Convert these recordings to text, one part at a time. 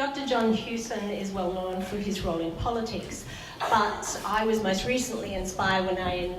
Dr. John Hewson is well known for his role in politics, but I was most recently inspired when I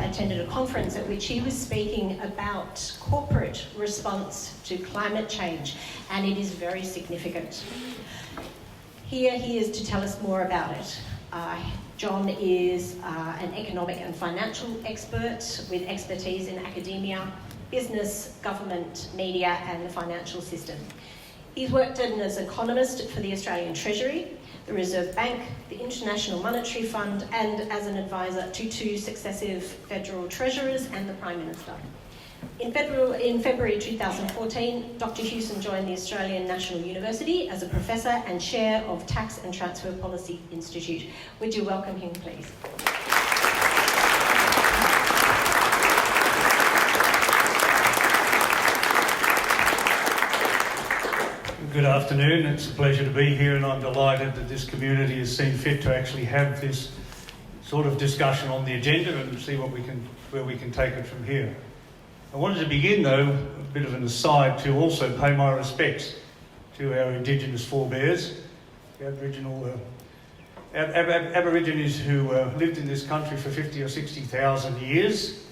attended a conference at which he was speaking about corporate response to climate change, and it is very significant. Here he is to tell us more about it. John is an economic and financial expert with expertise in academia, business, government, media and the financial system. He's worked as an economist for the Australian Treasury, the Reserve Bank, the International Monetary Fund, and as an advisor to 2 successive federal treasurers and the Prime Minister. In February 2014, Dr. Hewson joined the Australian National University as a professor and chair of Tax and Transfer Policy Institute. Would you welcome him, please? Good afternoon. It's a pleasure to be here, and I'm delighted that this community has seen fit to actually have this sort of discussion on the agenda and see where we can take it from here. I wanted to begin, though, a bit of an aside, to also pay my respects to our Indigenous forebears, the Aborigines who lived in this country for 50 or 60,000 years.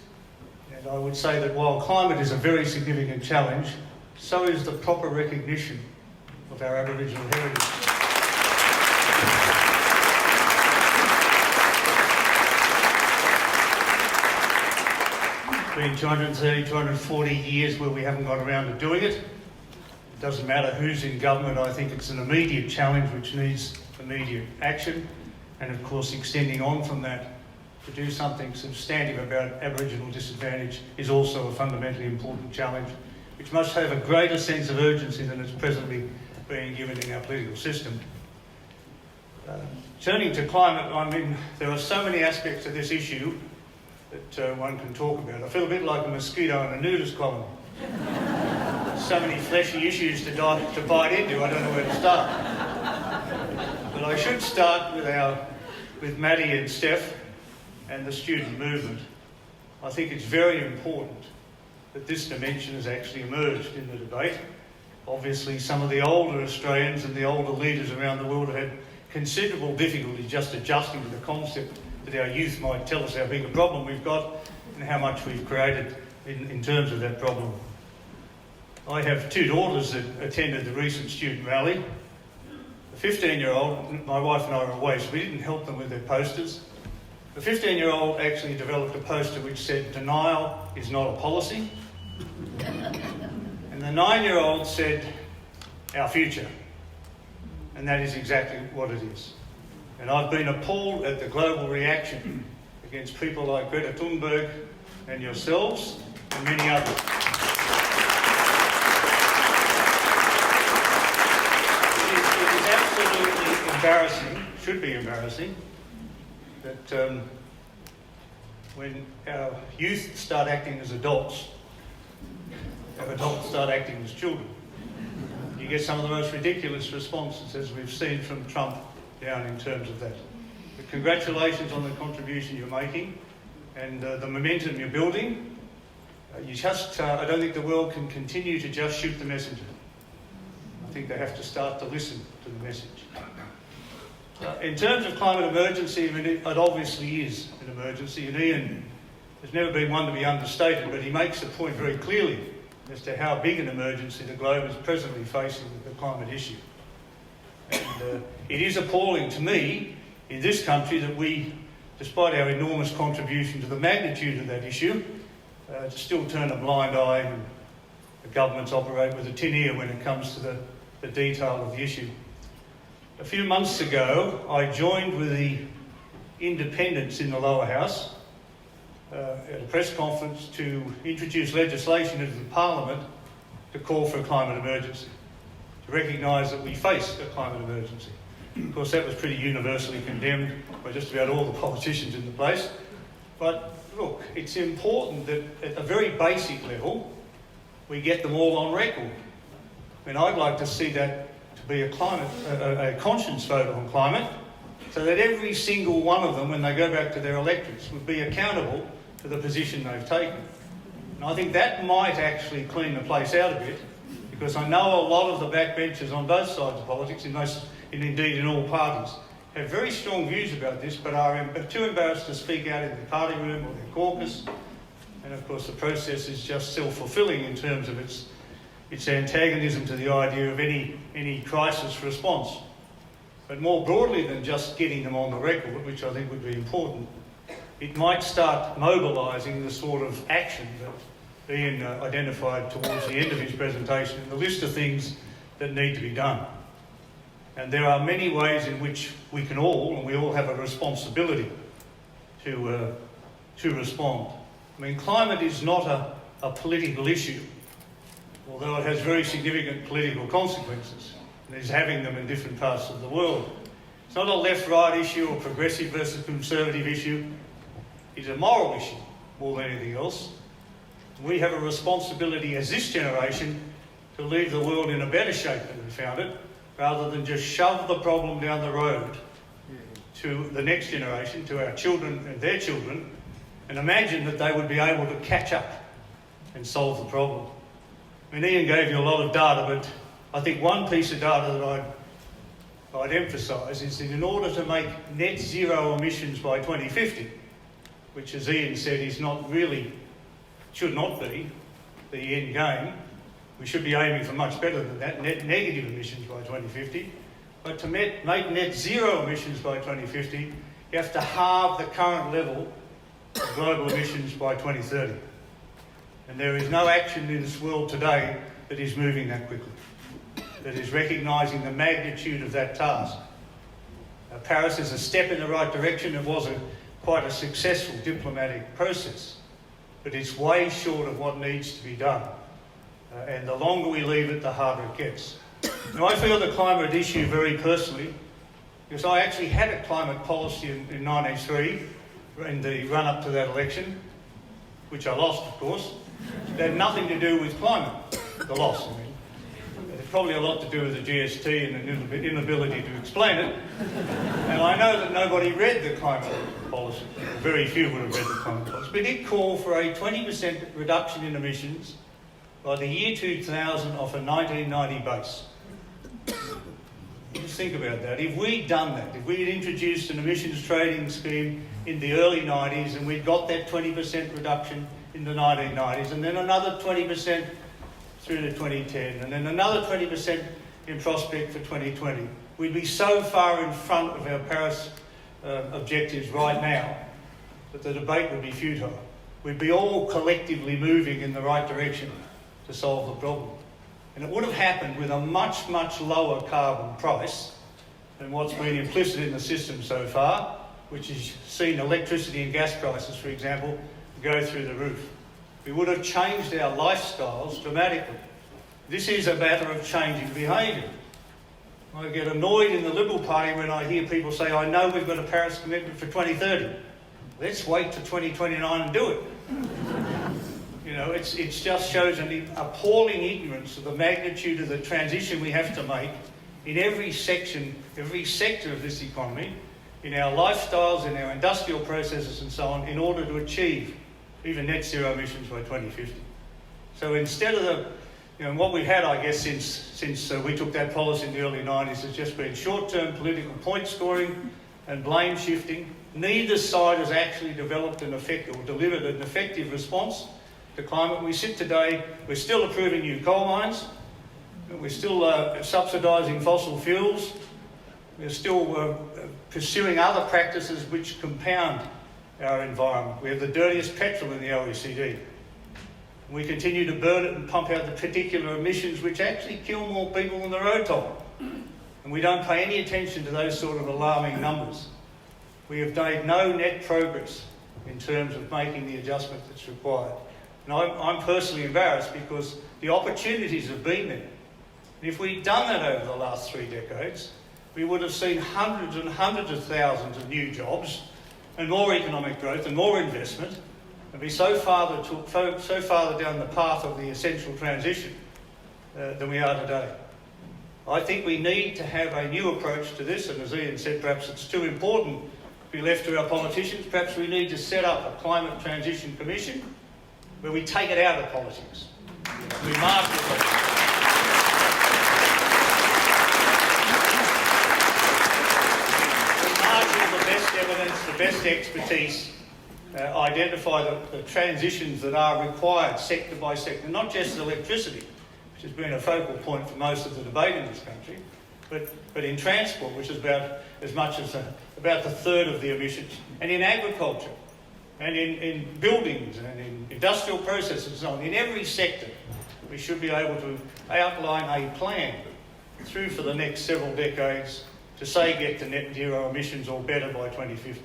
And I would say that while climate is a very significant challenge, so is the proper recognition of our Aboriginal heritage. It's been 230, 240 years where we haven't got around to doing it. It doesn't matter who's in government. I think it's an immediate challenge which needs immediate action, and of course extending on from that to do something substantive about Aboriginal disadvantage is also a fundamentally important challenge which must have a greater sense of urgency than it's presently being given in our political system. Turning to climate, there are so many aspects of this issue that one can talk about. I feel a bit like a mosquito in a nudist colony. So many fleshy issues to bite into, I don't know where to start. But I should start with Maddie and Steph and the student movement. I think it's very important that this dimension has actually emerged in the debate. Obviously, some of the older Australians and the older leaders around the world have had considerable difficulty just adjusting to the concept that our youth might tell us how big a problem we've got and how much we've created in terms of that problem. I have 2 daughters that attended the recent student rally. The 15-year-old, my wife and I were away, so we didn't help them with their posters. The 15-year-old actually developed a poster which said, "Denial is not a policy." And the 9-year-old said, "Our future." And that is exactly what it is. And I've been appalled at the global reaction against people like Greta Thunberg and yourselves and many others. It is absolutely embarrassing, should be embarrassing, that when our youth start acting as adults, our adults start acting as children. You get some of the most ridiculous responses, as we've seen from Trump down in terms of that. But congratulations on the contribution you're making and the momentum you're building. I don't think the world can continue to just shoot the messenger. I think they have to start to listen to the message. In terms of climate emergency, it obviously is an emergency, and Ian has never been one to be understated, but he makes the point very clearly as to how big an emergency the globe is presently facing with the climate issue. And it is appalling to me in this country that we, despite our enormous contribution to the magnitude of that issue, still turn a blind eye, and the governments operate with a tin ear when it comes to the detail of the issue. A few months ago, I joined with the independents in the lower house at a press conference to introduce legislation into the Parliament to call for a climate emergency, to recognise that we face a climate emergency. Of course, that was pretty universally condemned by just about all the politicians in the place. But look, it's important that at a very basic level, we get them all on record. I mean, I'd like to see that to be a conscience vote on climate, so that every single one of them, when they go back to their electorates, would be accountable for the position they've taken. And I think that might actually clean the place out a bit, because I know a lot of the backbenchers on both sides of politics, and indeed in all parties, have very strong views about this, but are too embarrassed to speak out in the party room or their caucus. And of course the process is just self-fulfilling in terms of its antagonism to the idea of any crisis response. But more broadly than just getting them on the record, which I think would be important, it might start mobilising the sort of action that Ian identified towards the end of his presentation, and the list of things that need to be done. And there are many ways in which we all have a responsibility to respond. I mean, climate is not a political issue, although it has very significant political consequences, and is having them in different parts of the world. It's not a left-right issue or progressive versus conservative issue. It's a moral issue more than anything else. We have a responsibility as this generation to leave the world in a better shape than we found it, rather than just shove the problem down the road to the next generation, to our children and their children, and imagine that they would be able to catch up and solve the problem. I mean, Ian gave you a lot of data, but I think one piece of data that I'd emphasise is that in order to make net zero emissions by 2050, which as Ian said is should not be the end game, we should be aiming for much better than that, net negative emissions by 2050. But to make net zero emissions by 2050, you have to halve the current level of global emissions by 2030. And there is no action in this world today that is moving that quickly, that is recognising the magnitude of that task. Paris is a step in the right direction. It was quite a successful diplomatic process, but it's way short of what needs to be done. And the longer we leave it, the harder it gets. Now, I feel the climate issue very personally, because I actually had a climate policy in 1993, in the run-up to that election, which I lost, of course. It had nothing to do with climate, the loss, I mean. It had probably a lot to do with the GST and an inability to explain it. And I know that nobody read the climate policy. Very few would have read the climate policy. But it called for a 20% reduction in emissions by the year 2000 off a 1990 base. Just think about that. If we'd done that, if we had introduced an emissions trading scheme in the early 90s and we'd got that 20% reduction in the 1990s, and then another 20% through to 2010, and then another 20% in prospect for 2020, we'd be so far in front of our Paris objectives right now that the debate would be futile. We'd be all collectively moving in the right direction to solve the problem. And it would have happened with a much, much lower carbon price than what's been implicit in the system so far, which has seen electricity and gas prices, for example, go through the roof. We would have changed our lifestyles dramatically. This is a matter of changing behaviour. I get annoyed in the Liberal Party when I hear people say, I know we've got a Paris commitment for 2030. Let's wait to 2029 and do it. You know, it just shows an appalling ignorance of the magnitude of the transition we have to make in every sector of this economy, in our lifestyles, in our industrial processes and so on, in order to achieve even net zero emissions by 2050. So instead of what we've had, I guess, since we took that policy in the early 90s has just been short-term political point scoring and blame shifting. Neither side has actually developed or delivered an effective response to climate. We sit today, we're still approving new coal mines, we're still subsidising fossil fuels, we're still pursuing other practices which compound our environment. We have the dirtiest petrol in the OECD. We continue to burn it and pump out the particular emissions which actually kill more people than the road toll. And we don't pay any attention to those sort of alarming numbers. We have made no net progress in terms of making the adjustment that's required. And I'm personally embarrassed because the opportunities have been there. And if we'd done that over the last 3 decades, we would have seen hundreds and hundreds of thousands of new jobs and more economic growth and more investment, and be so far down the path of the essential transition than we are today. I think we need to have a new approach to this, and as Ian said, perhaps it's too important to be left to our politicians. Perhaps we need to set up a climate transition commission where we take it out of politics. We market it. best expertise, identify the transitions that are required sector by sector, not just electricity, which has been a focal point for most of the debate in this country, but in transport, which is about as much as about the third of the emissions, and in agriculture, and in buildings, and in industrial processes and so on. In every sector, we should be able to outline a plan through for the next several decades to say get to net zero emissions or better by 2050.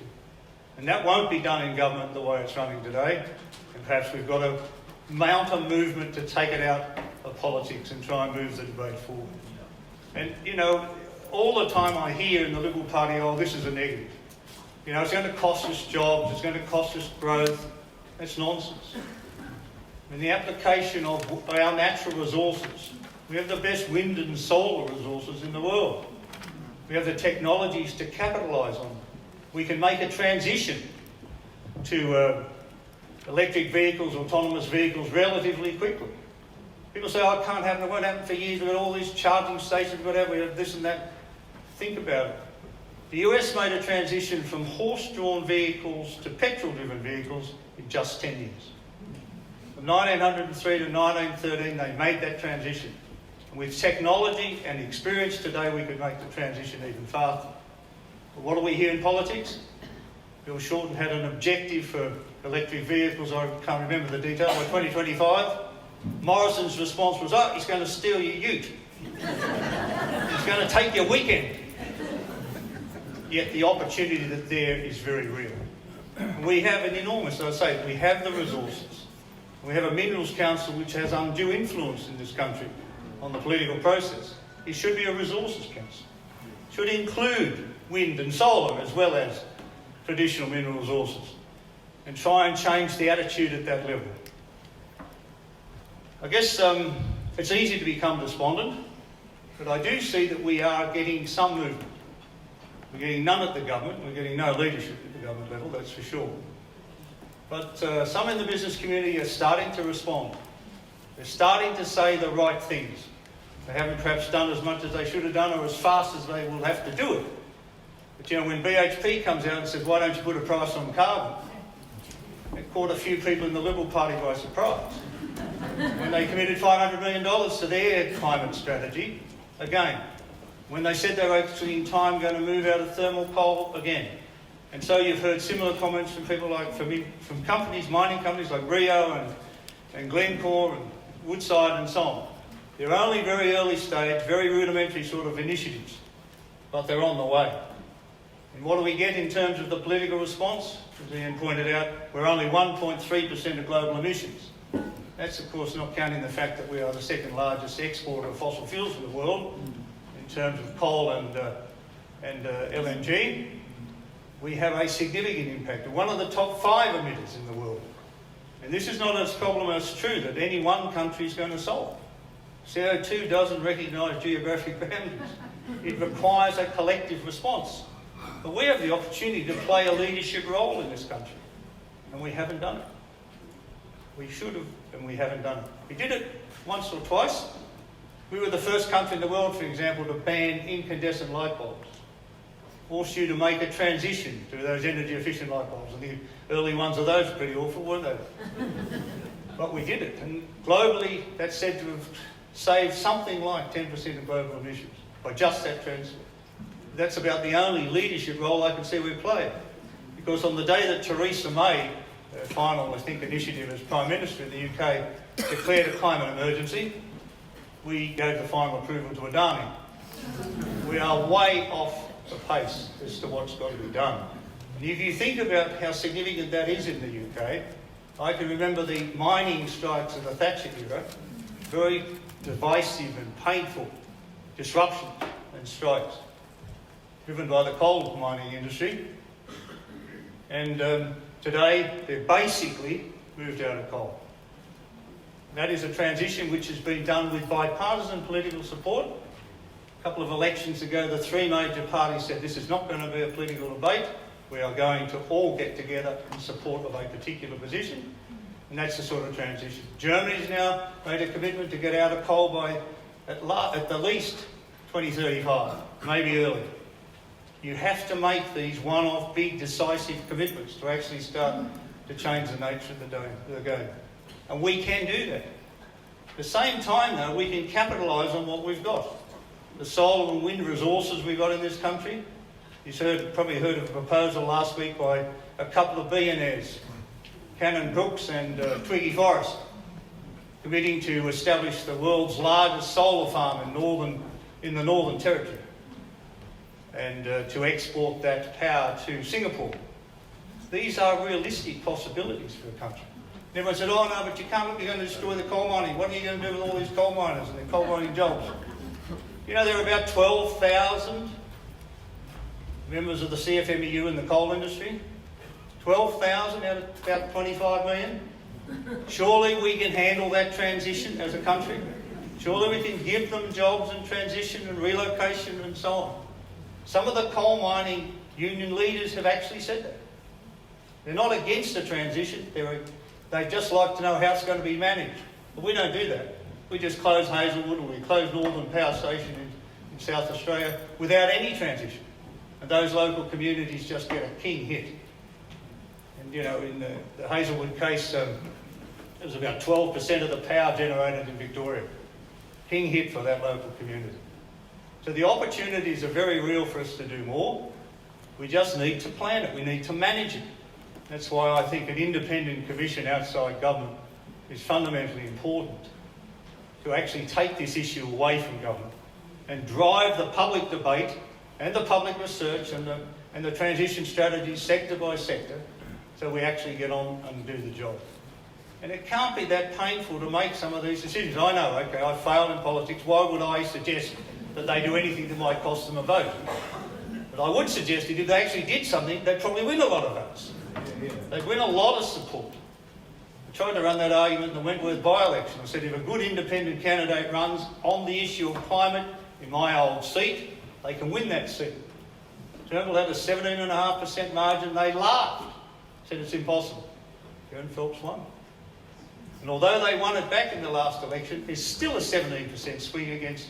And that won't be done in government the way it's running today. And perhaps we've got to mount a movement to take it out of politics and try and move the debate forward. And, you know, all the time I hear in the Liberal Party, oh, this is a negative. You know, it's going to cost us jobs, it's going to cost us growth. That's nonsense. In the application of our natural resources, we have the best wind and solar resources in the world. We have the technologies to capitalise on them. We can make a transition to electric vehicles, autonomous vehicles relatively quickly. People say, oh, it can't happen, it won't happen for years, we've got all these charging stations, whatever, we have this and that. Think about it. The US made a transition from horse-drawn vehicles to petrol-driven vehicles in just 10 years. From 1903 to 1913, they made that transition. And with technology and experience today, we could make the transition even faster. But what do we hear in politics? Bill Shorten had an objective for electric vehicles, I can't remember the detail, by 2025. Morrison's response was, oh, he's going to steal your ute. He's going to take your weekend. Yet the opportunity that's there is very real. We have an enormous, as I say, we have the resources. We have a Minerals Council which has undue influence in this country on the political process. It should be a resources council. It should include wind and solar as well as traditional mineral resources and try and change the attitude at that level. I guess it's easy to become despondent, but I do see that we are getting some movement. We're getting none at the government, we're getting no leadership at the government level, that's for sure. But some in the business community are starting to respond. They're starting to say the right things. They haven't perhaps done as much as they should have done or as fast as they will have to do it. But you know, when BHP comes out and says, why don't you put a price on carbon? It caught a few people in the Liberal Party by surprise. When they committed $500 million to their climate strategy, again. When they said they were actually in time going to move out of thermal coal, again. And so you've heard similar comments from people like, from companies, mining companies like Rio and Glencore and Woodside and so on. They're only very early stage, very rudimentary sort of initiatives, but they're on the way. And what do we get in terms of the political response? As Ian pointed out, we're only 1.3% of global emissions. That's, of course, not counting the fact that we are the second largest exporter of fossil fuels in the world in terms of coal and LNG. We have a significant impact. We're one of the top 5 emitters in the world. And this is not a problem that's true that any one country is going to solve. CO2 doesn't recognise geographic boundaries. It requires a collective response. But we have the opportunity to play a leadership role in this country. And we haven't done it. We should have, and we haven't done it. We did it once or twice. We were the first country in the world, for example, to ban incandescent light bulbs. Forced you to make a transition to those energy-efficient light bulbs. And the early ones of those were pretty awful, weren't they? But we did it. And globally, that's said to have saved something like 10% of global emissions by just that transition. That's about the only leadership role I can see we play. Because on the day that Theresa May, the final, I think, initiative as Prime Minister of the UK, declared a climate emergency, we gave the final approval to Adani. We are way off the pace as to what's got to be done. And if you think about how significant that is in the UK, I can remember the mining strikes of the Thatcher era, very divisive and painful disruption and strikes, driven by the coal mining industry. And today, they've basically moved out of coal. That is a transition which has been done with bipartisan political support. A couple of elections ago, the 3 major parties said this is not going to be a political debate. We are going to all get together in support of a particular position. And that's the sort of transition. Germany's now made a commitment to get out of coal by at the least 2035, maybe earlier. You have to make these one-off, big, decisive commitments to actually start to change the nature of the game. And we can do that. At the same time, though, we can capitalise on what we've got. The solar and wind resources we've got in this country. You've probably heard of a proposal last week by a couple of billionaires, Cannon Brooks and Twiggy Forrest, committing to establish the world's largest solar farm in the Northern Territory and to export that power to Singapore. These are realistic possibilities for the country. And everyone said, oh no, but you can't, you're going to destroy the coal mining. What are you going to do with all these coal miners and their coal mining jobs? You know, there are about 12,000 members of the CFMEU in the coal industry. 12,000 out of about 25 million. Surely we can handle that transition as a country. Surely we can give them jobs and transition and relocation and so on. Some of the coal mining union leaders have actually said that. They're not against the transition. They just like to know how it's going to be managed. But we don't do that. We just close Hazelwood or we close Northern Power Station in South Australia without any transition. And those local communities just get a king hit. And, you know, in the Hazelwood case, it was about 12% of the power generated in Victoria. King hit for that local community. So the opportunities are very real for us to do more. We just need to plan it. We need to manage it. That's why I think an independent commission outside government is fundamentally important, to actually take this issue away from government and drive the public debate and the public research and the transition strategies sector by sector, so we actually get on and do the job. And it can't be that painful to make some of these decisions. I know, okay, I failed in politics. Why would I suggest that they do anything that might cost them a vote? But I would suggest that if they actually did something, they'd probably win a lot of votes. They'd win a lot of support. I tried to run that argument in the Wentworth by-election. I said if a good independent candidate runs on the issue of climate in my old seat, they can win that seat. Turnbull had a 17.5% margin. They laughed. Said it's impossible. Kieran Phelps won. And although they won it back in the last election, there's still a 17% swing against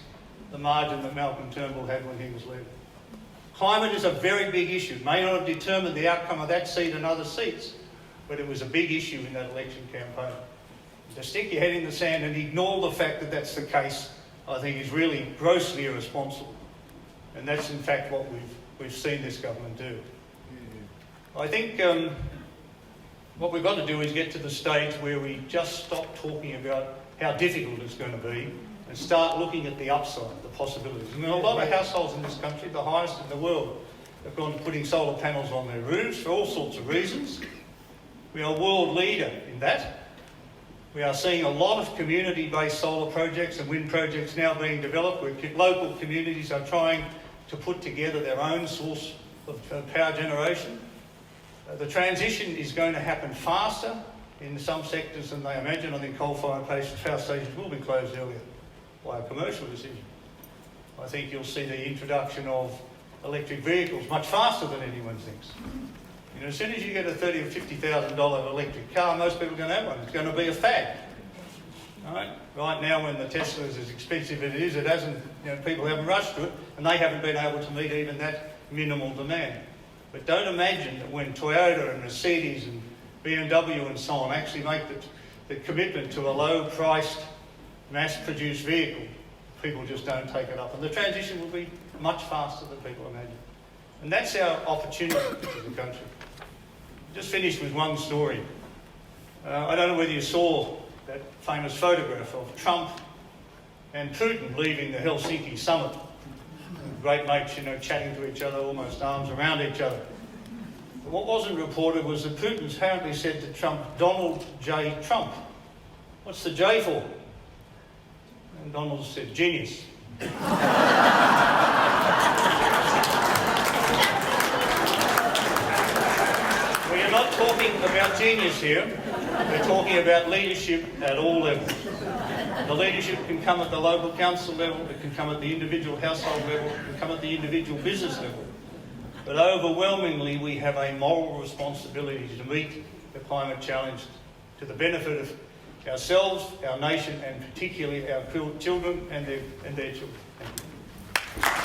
the margin that Malcolm Turnbull had when he was leader. Climate is a very big issue. It may not have determined the outcome of that seat and other seats, but it was a big issue in that election campaign. To stick your head in the sand and ignore the fact that that's the case, I think is really grossly irresponsible. And that's in fact what we've seen this government do. I think what we've got to do is get to the stage where we just stop talking about how difficult it's going to be and start looking at the upside, the possibilities. I mean, a lot of households in this country, the highest in the world, have gone to putting solar panels on their roofs for all sorts of reasons. We are a world leader in that. We are seeing a lot of community-based solar projects and wind projects now being developed where local communities are trying to put together their own source of power generation. The transition is going to happen faster in some sectors than they imagine. I think coal-fired power stations will be closed earlier by a commercial decision. I think you'll see the introduction of electric vehicles much faster than anyone thinks. You know, as soon as you get a $30,000 or $50,000 electric car, most people are going to have one. It's going to be a fad. Right now, when the Tesla is as expensive as it is, it hasn't. You know, people haven't rushed to it, and they haven't been able to meet even that minimal demand. But don't imagine that when Toyota and Mercedes and BMW and so on actually make the commitment to a low-priced, mass-produced vehicle, people just don't take it up. And the transition will be much faster than people imagine. And that's our opportunity as a country. Just finished with one story. I don't know whether you saw that famous photograph of Trump and Putin leaving the Helsinki summit. Great mates, you know, chatting to each other, almost arms around each other. But what wasn't reported was that Putin apparently said to Trump, Donald J. Trump. What's the J for? And Donald said, genius. We are not talking about genius here. We're talking about leadership at all levels. The leadership can come at the local council level, it can come at the individual household level, it can come at the individual business level. But overwhelmingly, we have a moral responsibility to meet the climate challenge to the benefit of ourselves, our nation, and particularly our children and their children. Thank you.